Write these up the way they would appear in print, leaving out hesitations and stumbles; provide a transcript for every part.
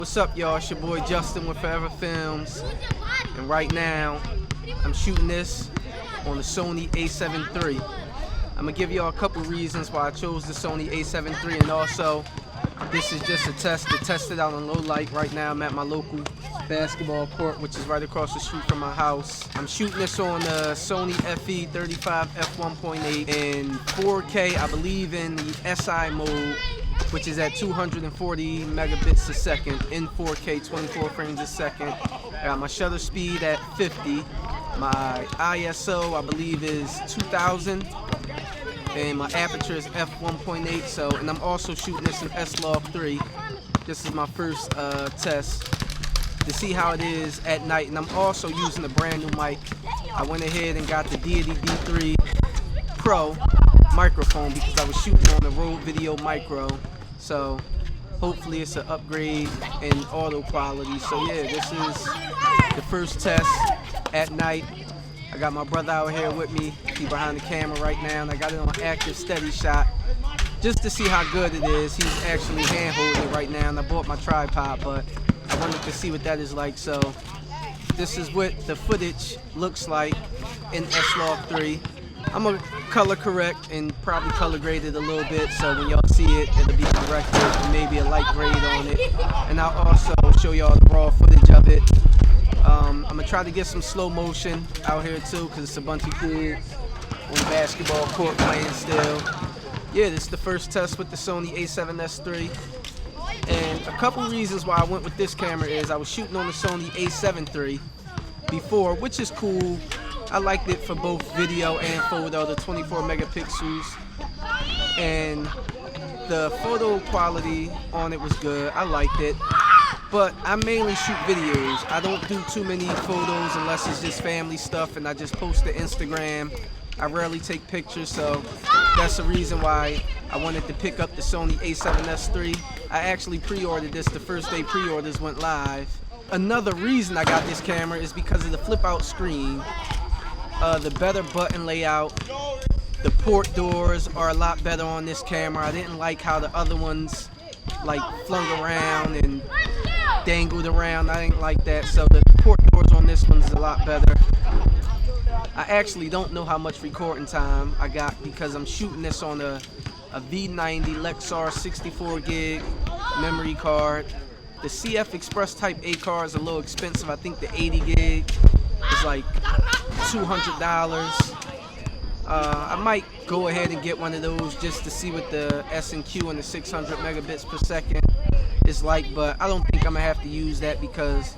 What's up, y'all? It's your boy Justin with Forever Films, and right now I'm shooting this on the Sony A7 III. I'm gonna give y'all a couple reasons why I chose the Sony A7 III, and also this is just a test to test it out on Lowlight. Right now I'm at my local basketball court, which is right across the street from my house. I'm shooting this on the Sony FE35 f1.8 in 4K, I believe in the SI mode, which is at 240 megabits a second in 4K, 24 frames a second. I got my shutter speed at 50. My ISO, I believe, is 2000. And my aperture is f1.8. So, and I'm also shooting this in S-Log3. This is my first test to see how it is at night. And I'm also using a brand new mic. I went ahead and got the Deity D3 Pro microphone because I was shooting on the Rode Video Micro. So hopefully it's an upgrade in audio quality. So yeah, this is the first test at night. I got my brother out here with me. He's behind the camera right now, and I got it on active steady shot just to see how good it is. He's actually hand holding it right now, and I bought my tripod, but I wanted to see what that is like. So this is what the footage looks like in S-Log3. I'm gonna color correct and probably color grade it a little bit, so when y'all see it, it'll be corrected and maybe a light grade on it. And I'll also show y'all the raw footage of it. I'm gonna try to get some slow motion out here too, because it's a bunch of kids on the basketball court playing still. Yeah, this is the first test with the Sony A7S III. And a couple reasons why I went with this camera is I was shooting on the Sony A7 III before, which is cool. I liked it for both video and photo, the 24 megapixels, and the photo quality on it was good. I liked it, but I mainly shoot videos. I don't do too many photos unless it's just family stuff, and I just post to Instagram. I rarely take pictures, so that's the reason why I wanted to pick up the Sony A7S III. I actually pre-ordered this the first day pre-orders went live. Another reason I got this camera is because of the flip-out screen. The better button layout, the port doors are a lot better on this camera. I didn't like how the other ones like flung around and dangled around. I didn't like that, so the port doors on this one's a lot better. I actually don't know how much recording time I got because I'm shooting this on a V90 Lexar 64 gig memory card. The CF Express Type A card is a little expensive. I think the 80 gig is like $200. I might go ahead and get one of those just to see what the S&Q and the 600 megabits per second is like, but I don't think I'm gonna have to use that because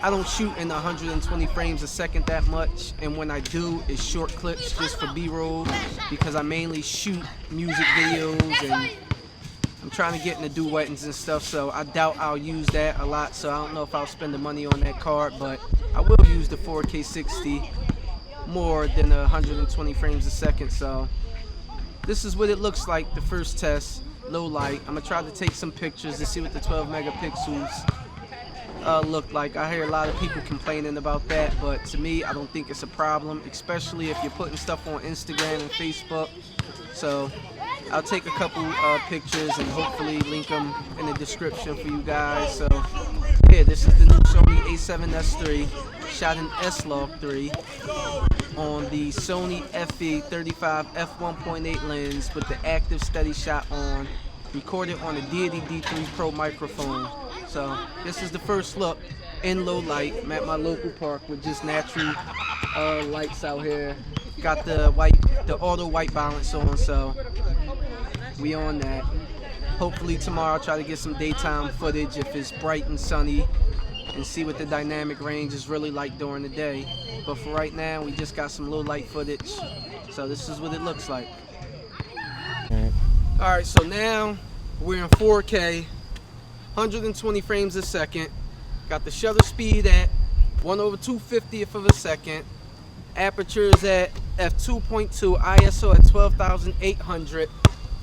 I don't shoot in 120 frames a second that much, and when I do, it's short clips just for B-roll because I mainly shoot music videos and I'm trying to get into duettings and stuff, so I doubt I'll use that a lot, so I don't know if I'll spend the money on that card, but I will use the 4K 60 more than 120 frames a second. So this is what it looks like, the first test, low light. I'm gonna try to take some pictures to see what the 12 megapixels look like. I hear a lot of people complaining about that, but to me, I don't think it's a problem, especially if you're putting stuff on Instagram and Facebook. So I'll take a couple pictures and hopefully link them in the description for you guys. So yeah, this is the new Sony A7S III, shot in S-Log3 on the Sony FE35 f1.8 lens with the active steady shot on, recorded on the Deity D3 Pro microphone. So this is the first look in low light. I'm at my local park with just natural lights out here. Got the auto white balance on, so we on that. Hopefully tomorrow I'll try to get some daytime footage if it's bright and sunny and see what the dynamic range is really like during the day. But for right now, we just got some low light footage. So this is what it looks like. Alright, so now we're in 4K, 120 frames a second. Got the shutter speed at 1/250th of a second. Aperture is at f2.2, ISO at 12,800.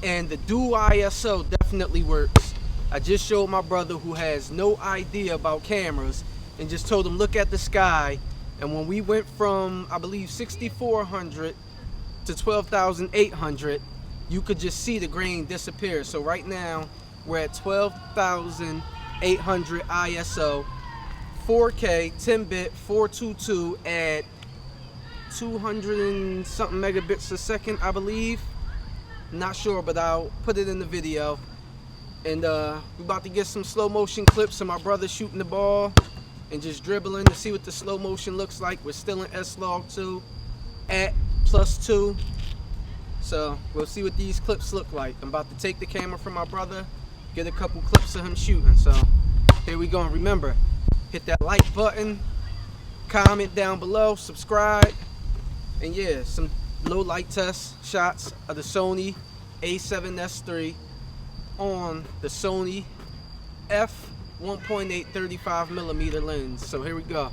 And the dual ISO definitely works. I just showed my brother who has no idea about cameras and just told him look at the sky, and when we went from I believe 6,400 to 12,800, you could just see the grain disappear. So right now we're at 12,000 800 ISO, 4K, 10-bit, 422 at 200 and something megabits a second, I believe. Not sure, but I'll put it in the video. And we're about to get some slow motion clips of my brother shooting the ball and just dribbling to see what the slow motion looks like. We're still in S-Log2 at +2. So we'll see what these clips look like. I'm about to take the camera from my brother, get a couple clips of him shooting. So here we go. And remember, hit that like button, comment down below, subscribe, and yeah, some low light test shots of the Sony A7S3 on the Sony f1.8 35mm lens. So here we go.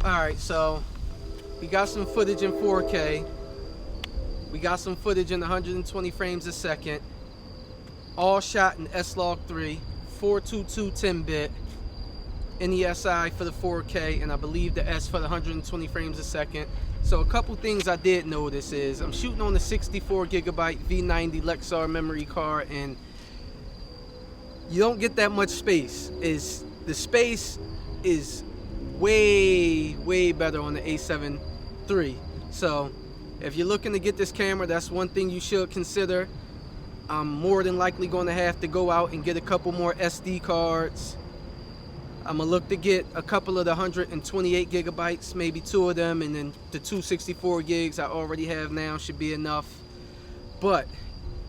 Alright, so we got some footage in 4K. We got some footage in 120 frames a second. All shot in S-Log3, 422 10-bit, NESI for the 4K, and I believe the S for the 120 frames a second. So a couple things I did notice is I'm shooting on the 64GB V90 Lexar memory card, and you don't get that much space. The space is way better on the A7 III. So if you're looking to get this camera, that's one thing you should consider. I'm more than likely going to have to go out and get a couple more SD cards. I'm gonna look to get a couple of the 128 gigabytes, maybe 2 of them, and then the 264 gigs I already have now should be enough. But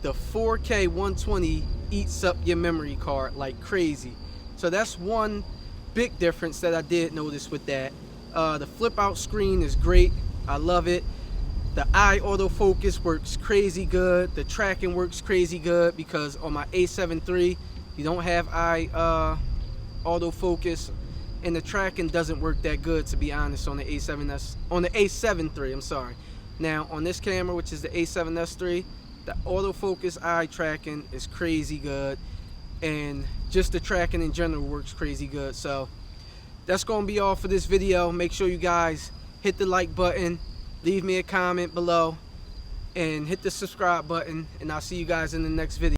the 4K 120 eats up your memory card like crazy. So that's one big difference that I did notice with that. The flip out screen is great. I love it. The eye autofocus works crazy good. The tracking works crazy good because on my A7 III you don't have eye autofocus, and the tracking doesn't work that good, to be honest, on the A7S, on the A7 III, I'm sorry. Now on this camera, which is the A7S III, the autofocus eye tracking is crazy good, and just the tracking in general works crazy good. So that's gonna be all for this video. Make sure you guys hit the like button, leave me a comment below, and hit the subscribe button, and I'll see you guys in the next video.